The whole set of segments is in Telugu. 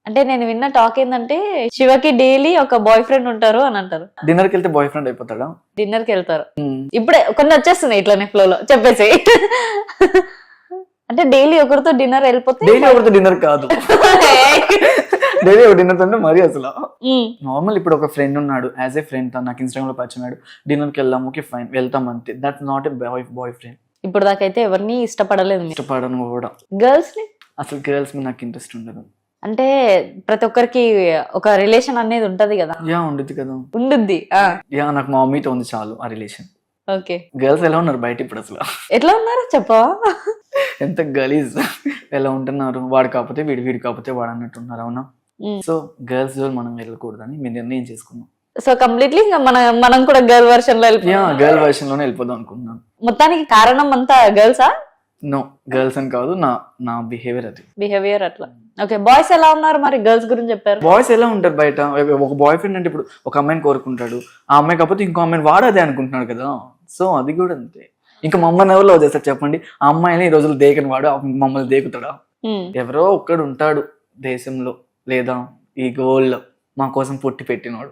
అంటే నేను విన్న టాక్ ఏంటంటే శివకి డైలీ ఒక బాయ్ ఫ్రెండ్ ఉంటారు అని అంటారు. డిన్నర్కి వెళ్తే బాయ్ ఫ్రెండ్ అయిపోతాడా? డిన్నర్ కి వెళ్తారు. ఇప్పుడే కొన్ని వచ్చేస్తున్నాయి ఇట్లానే ఫ్లోలో చెప్పేసి. అంటే డైలీ ఒకరితో డిన్నర్ వెళ్ళిపోతే డైలీ ఒకరితో డిన్నర్ కాదు, డైలీ ఒక డిన్నర్ అంటే మరి అసలు నార్మల్. ఇప్పుడు ఒక ఫ్రెండ్ ఉన్నాడు, యాజ్ ఏ ఫ్రెండ్ తను నాకు ఇన్స్టాగ్రామ్ లో పరిచయం, డిన్నర్కి వెళ్దాం, ఓకే ఫైన్ వెళ్తాం అంతే. That's not a boy friend. ఇప్పుడు దాకైతే ఎవరిని ఇష్టపడలేదు మీరు? ఇష్టపడను కూడా. గర్ల్స్ ని అసలు గర్ల్స్ మీద నాకు ఇంట్రెస్ట్ ఉండదు. అంటే ప్రతి ఒక్కరికి ఒక రిలేషన్ అనేది ఉంటది కదా. యా ఉండదు కదా. ఉండుద్ది. యా నాకు మా మమ్మీతో ఉంది చాలు ఆ రిలేషన్. ఓకే. గర్ల్స్ ఎలా ఉన్నారు బయట ఇప్పుడు అసలు? ఎట్లా ఉన్నారు చెప్పవా? ఎంత గలీజ్ ఎలా ఉంటున్నారు. వాడు కాకపోతే వీడు, వీడు కాకపోతే వాడు అన్నట్టు ఉన్నారు. అవునా? సో గర్ల్స్ జోల్ మనం వెళ్ళకూడదని మేము నిర్ణయం చేసుకున్నాం. సో కంప్లీట్లీ ఇంకా మనం కూడా గర్ల్ వర్షన్ లో గర్ల్ వర్షన్ లోనే వెళ్ళిపోదాం అనుకున్నాను. మొత్తానికి కారణం అంతా గర్ల్సా? నో, గర్ల్స్ అని కాదు, నా బిహేవియర్ అది. బిహేవియర్ అట్లా. ఓకే. బాయ్స్ ఎలా ఉన్నారు మరి? గర్ల్స్ గురించి చెప్పారు. బాయ్స్ ఎలా ఉంటారు బయట? ఒక బాయ్ ఫ్రెండ్ అంటే ఇప్పుడు ఒక అమ్మాయిని కోరుకుంటాడు, ఆ అమ్మాయి కాకపోతే ఇంకో అమ్మాయిని వాడు అదే అనుకుంటున్నాడు కదా. సో అది కూడా అంతే. ఇంకా మమ్మల్ని ఎవరు లవ్ చేస్తారు చెప్పండి? ఆ అమ్మాయిని ఈ రోజులు దేకని వాడు మమ్మల్ని దేకుతాడా? ఎవరో ఒక్కడు ఉంటాడు దేశంలో లేదా ఈ గోల్డ్ మా కోసం పుట్టి పెట్టినవాడు.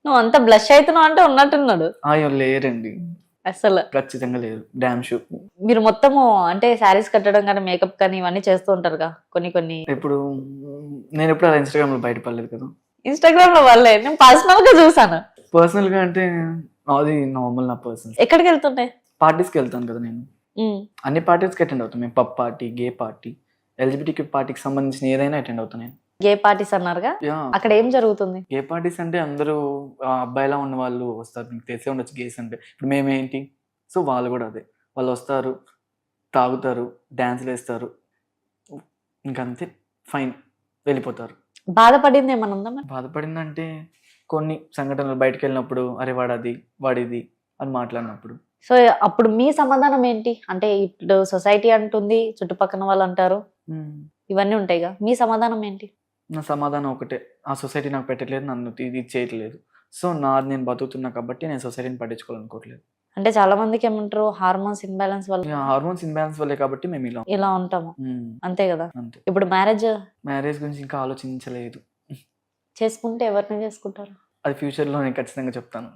నువ్వు అంత బ్లష్ అవుతున్నావు అంటే ఉన్నట్టున్నాడు. అయ్యో లేరండి, అసలు ఖచ్చితంగా లేరు. Damn sure. మీరు మొత్తము అంటే శారీస్ కట్టడం కానీ మేకప్ కానీ ఇవన్నీ చేస్తూ ఉంటారుగా కొన్ని. ఇప్పుడు నేను ఎప్పుడు అలా ఇన్స్టాగ్రామ్ లో బయటపడలేదు కదా. ఇన్స్టాగ్రామ్ లో వాళ్ళే నేను పర్సనల్ గా చూసాను. పర్సనల్ గా అంటే అది నార్మల్. నా పర్సనల్ ఎక్కడికి వెళ్తుంటాయి? పార్టీస్కి వెళ్తాను కదా నేను. అన్ని పార్టీస్కి అటెండ్ అవుతాను మేము. పబ్ పార్టీ, గే పార్టీ, ఎల్జిబిటిక్యూ పార్టీకి సంబంధించిన ఏదైనా అటెండ్ అవుతాను నేను. గే పార్టీస్ అన్నారుగా, అక్కడ ఏం జరుగుతుంది? గే పార్టీస్ అంటే అందరూ అబ్బాయిలా ఉన్న వాళ్ళు వస్తారు. మీకు తెలిసే ఉండొచ్చు గేస్ అంటే. ఇప్పుడు మేమేంటి, సో వాళ్ళు కూడా అదే. వాళ్ళు వస్తారు, తాగుతారు, డాన్స్లు వేస్తారు, ఇంకంతే, ఫైన్, వెళ్ళిపోతారు. బాధపడింది ఏమన్నా ఉందా? బాధపడిందంటే కొన్ని సంఘటనలు బయటకు వెళ్ళినప్పుడు, అరే వాడది వాడిది అని మాట్లాడినప్పుడు. సో అప్పుడు మీ సమాధానం ఏంటి? అంటే ఇప్పుడు సొసైటీ అంటుంది, చుట్టుపక్కల వాళ్ళు అంటారు, ఇవన్నీ ఉంటాయిగా, మీ సమాధానం ఏంటి? నా సమాధానం ఒకటే, ఆ సొసైటీ నాకు పెట్టట్లేదు, నన్ను ఇది చేయట్లేదు. సో నేను బతుకుతున్నా కాబట్టి నేను సొసైటీని పట్టించుకోవాలనుకోవట్లేదు. అంటే చాలా మందికి ఏమంటారు, హార్మోన్స్ ఇన్బ్యాలెన్స్ వల్ల. హార్మోన్స్ ఇన్బ్యాలెన్స్ వల్లే కాబట్టి మేము ఇలా ఉంటాము, అంతే కదా. అంతే. ఇప్పుడు మ్యారేజ్ గురించి ఇంకా ఆలోచించలేదు. చేసుకుంటే ఎవరిని చేసుకుంటారు? అది ఫ్యూచర్ లో నేను ఖచ్చితంగా చెప్తాను.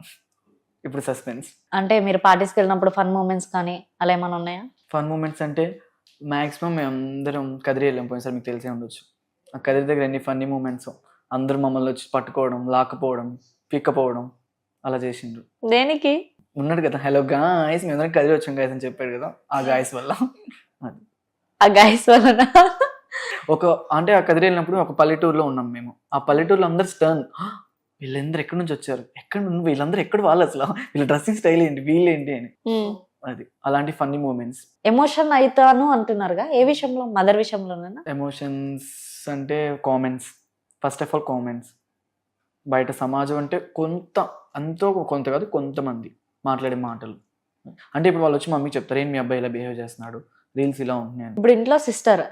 ఇప్పుడు సస్పెన్స్. అంటే మీరు పార్టీస్కి వెళ్ళినప్పుడు ఫన్ మూమెంట్స్ కానీ అలా ఏమైనా ఉన్నాయా? ఫన్ మూమెంట్స్ అంటే మాక్సిమం మేము అందరం కదిరి వెళ్ళాం పోయిన సార్, మీకు తెలిసే ఉండొచ్చు. ఆ కదిరి దగ్గర ఎన్ని ఫన్నీ మూమెంట్స్. అందరూ మమ్మల్ని వచ్చి పట్టుకోవడం, లాక్కపోవడం, పిక్కపోవడం అలా చేసిండ్రు. దేనికి? ఉన్నాడు కదా, హలో గాయస్ మేము అందరం కదిరి వచ్చాం గాయస్ అని చెప్పాడు కదా, ఆ గాయస్ వల్ల. ఆ గాయస్ వల్ల అంటే ఆ కదిరి వెళ్ళినప్పుడు ఒక పల్లెటూరులో ఉన్నాం మేము. ఆ పల్లెటూరులో అందరు స్టర్న్, వీళ్ళందరూ ఎక్కడి నుంచి వచ్చారు, వీళ్ళందరూ ఎక్కడ వాళ్ళు, అసలు వీళ్ళ డ్రెస్సింగ్ స్టైల్ ఏంటి, వీళ్ళేంటి అని. అది అలాంటి ఫన్నీ మూమెంట్స్. ఎమోషన్ అవుతాను అంటున్నారుగా, ఏ విషయంలో? మదర్ విషయంలోనేనా? ఎమోషన్స్ అంటే comments, first of all comments. బయట సమాజం అంటే కొంత కాదు, కొంతమంది మాట్లాడే మాటలు. అంటే ఇప్పుడు వాళ్ళు వచ్చి మమ్మీకి చెప్తారు, ఏం మీ అబ్బాయి ఇలా బిహేవ్ చేస్తున్నాడు, రీల్స్ ఇలా ఉంటున్నాయి. ఇప్పుడు ఇంట్లో సిస్టర్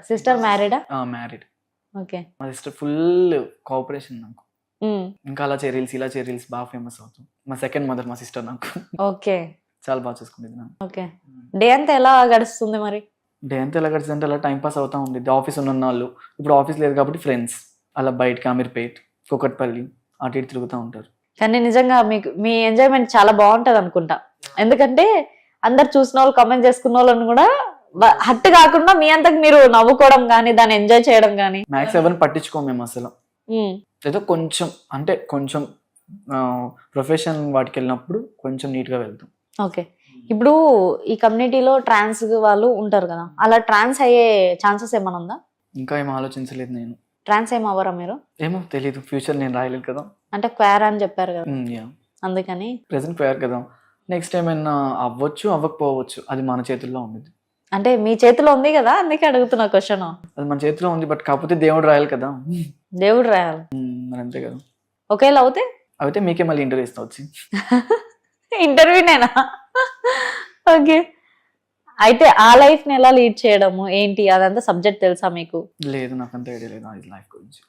మ్యారీడా? మ్యారీడ్. ఓకే. మా సిస్టర్ ఫుల్ కోఆపరేషన్ నాకు. ఇంకా అలా రీల్స్, ఇలా రీల్స్ బాగా ఫేమస్ అవుతుంది. మా సెకండ్ మదర్ మా సిస్టర్ నాకు. ఓకే. చాలా బాగా చూసుకుంటుంది నాకు. ఓకే. డే అంతా ఎలా గడుస్తుంది మరి? డే అంతా ఎలా గడుస్తుంది అంటే అలా టైం పాస్ అవుతా ఉండేది. ఆఫీస్ ఉన్న వాళ్ళు, ఇప్పుడు ఆఫీస్ లేదు కాబట్టి ఫ్రెండ్స్ అలా బయటకి అమీర్పేట్, కుకట్పల్లి అటు ఇటు తిరుగుతూ ఉంటారు. కానీ నిజంగా మీకు మీ ఎంజాయ్మెంట్ చాలా బాగుంటది అనుకుంటా. ఎందుకంటే అందరు చూసిన వాళ్ళు, కమెంట్ చేసుకున్న వాళ్ళని కూడా హట్ కాకుండా మీ అంతకు మీరు నవ్వుకోవడం కానీ, దాన్ని ఎంజాయ్ చేయడం కానీ. మ్యాక్స్ ఎవరిని పట్టించుకోం మేము అసలు. ఏదో కొంచెం అంటే కొంచెం ప్రొఫెషన్ వాటికి వెళ్ళినప్పుడు కొంచెం నీట్గా వెళ్తాం. ఓకే. ఇప్పుడు ఈ కమ్యూనిటీలో ట్రాన్స్ వాళ్ళు ఉంటారు కదా, అలా ట్రాన్స్ అయ్యే ఛాన్సెస్ ఏమైనా ఉందా? ఇంకా ఏం ఆలోచించలేదు నేను. ట్రాన్స్ ఏం అవ్వరా మీరు? ఏమో తెలీదు, ఫ్యూచర్ నేను రాయలేదు కదా. అంటే క్వేర్ అని చెప్పారు కదా, అందుకని. ప్రెసెంట్ క్వేర్ కదా, నెక్స్ట్ ఏమైనా అవ్వచ్చు అవ్వకపోవచ్చు, అది మన చేతుల్లో ఉంది. అంటే మీ చేతిలో ఉంది కదా, అందుకే అడుగుతున్నా క్వశ్చన్. అది మన చేతిలో ఉంది, బట్ కాకపోతే దేవుడు రాయాలి కదా. దేవుడు రాయాలి, మరి అంతే కదా. ఒకవేళ అయితే మీకే మళ్ళీ ఇంటర్వ్యూ ఇస్తా వచ్చి. ఇంటర్వ్యూనేనా? ఓకే. అయితే ఆ లైఫ్ ని ఎలా లీడ్ చేయడము ఏంటి, అదంతా సబ్జెక్ట్ తెలుసా మీకు? లేదు, నాకు అంత ఐడియా లేదు అది లైఫ్ గురించి.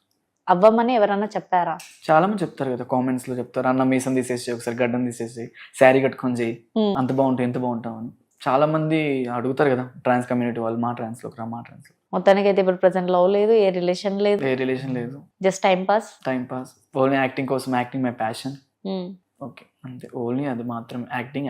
అవ్వమని ఎవరన్నా చెప్పారా? చాలా మంది చెప్తారు కదా, కామెంట్స్ లో చెప్తారు, అన్న మీసం తీసేసి ఒకసారి గడ్డం తీసేసి శారీ కట్టుకొని చేయి, అంత బాగుంటావు ఎంత బాగుంటావు అని. చాలా మంది అడుగుతారు కదా ట్రాన్స్ కమ్యూనిటీ వాళ్ళు, మా ట్రాన్స్ లోకి రా, మా ట్రాన్స్ లో. మొత్తానికి అయితే ఇప్పుడు ప్రెసెంట్ లవ్ లేదు, ఏ రిలేషన్ లేదు, ఏ రిలేషన్ లేదు, just time pass. Time pass, only acting కోసం, యాక్టింగ్ మై ప్యాషన్. ఓకే అంతే, ఓన్లీ అది మాత్రం, యాక్టింగ్.